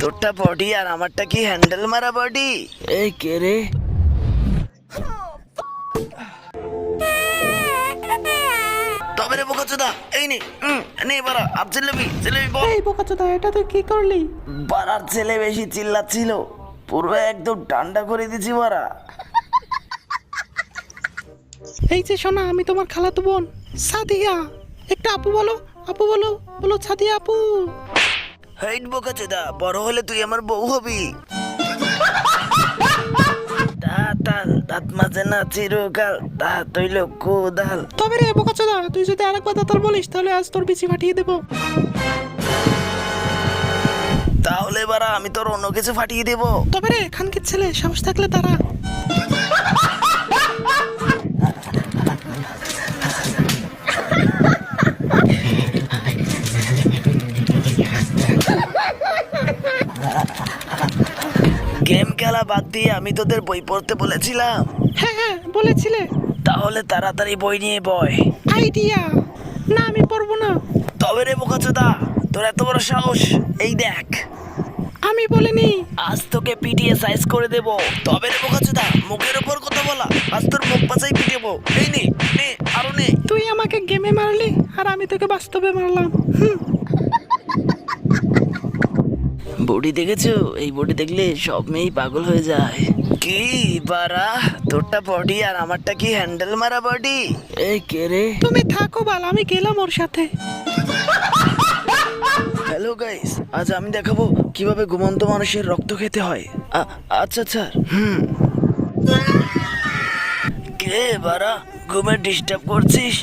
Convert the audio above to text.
তোরটা বডি আর আমারটা কি হ্যান্ডেল মারা বডি? এই কে রে? তবে রে বোকাচোদা, এই নে নে বাড়া, আর জিলেবি জিলেবি বল। এই বোকাচোদা, এটা তুই কি করলি? বাড়ার ছেলে বেশি চিল্লাচ্ছিল, পুরো একদম ঠান্ডা করে দিছি বাড়া। এই যে শোনা, আমি তোমার খালাতো বোন সাদিয়া। একটা আপু বলো, আপু বলো, বলো সাদিয়া আপু। হাইট বোকাচোদা, বড় হলে তুই আমার বউ হবি। দাঁত মাঝে না চিরকাল, দাঁত হইল কোদাল। তবে রে বোকাচোদা, তুই যদি আরেকবার দাঁতাল বলিস তাহলে আজ তোর বিচি ফাটিয়ে দেবো। তাহলে বাড়া আমি তোর অন্য কিছু ফাটিয়ে দেব। তবে রে খানকির ছেলে, সাহস থাকলে তারা। গেম খেলা বাদ দিয়ে আমি তোদের বই পড়তে বলেছিলাম। হ্যাঁ হ্যাঁ বলেছিলে। তাহলে তাড়াতাড়ি বই নিয়ে বয়। আইডিয়া। না আমি পড়বো না। তবে রে বোকাচোদা, তোর এত বড় সাহস, এই দেখ। আমি বলিনি। আজ তোকে পিটিয়ে সাইজ করে দেব। তবে রে বোকাচোদা, মুখের ওপর কথা বলা, আজ তোর মুখ পাচাই পিটাবো। এই নে নে, আরো নে। তুই আমাকে গেমে মারলি আর আমি তোকে বাস্তবে মারলাম। বডি দেখেছো? এই বডি দেখলে সব মেয়েই পাগল হয়ে যায়। কি বারা, তোরটা বডি আর আমারটা কি হ্যান্ডেল মারা বডি? এই কে রে? তুমি থাকো বাল, আমি গেলাম ওর সাথে। হ্যালো গাইস, আজ আমি দেখাবো কিভাবে ঘুমন্ত মানুষের রক্ত খেতে হয়। আচ্ছা আচ্ছা। কে বারা, ঘুমে ডিস্টার্ব করছিস?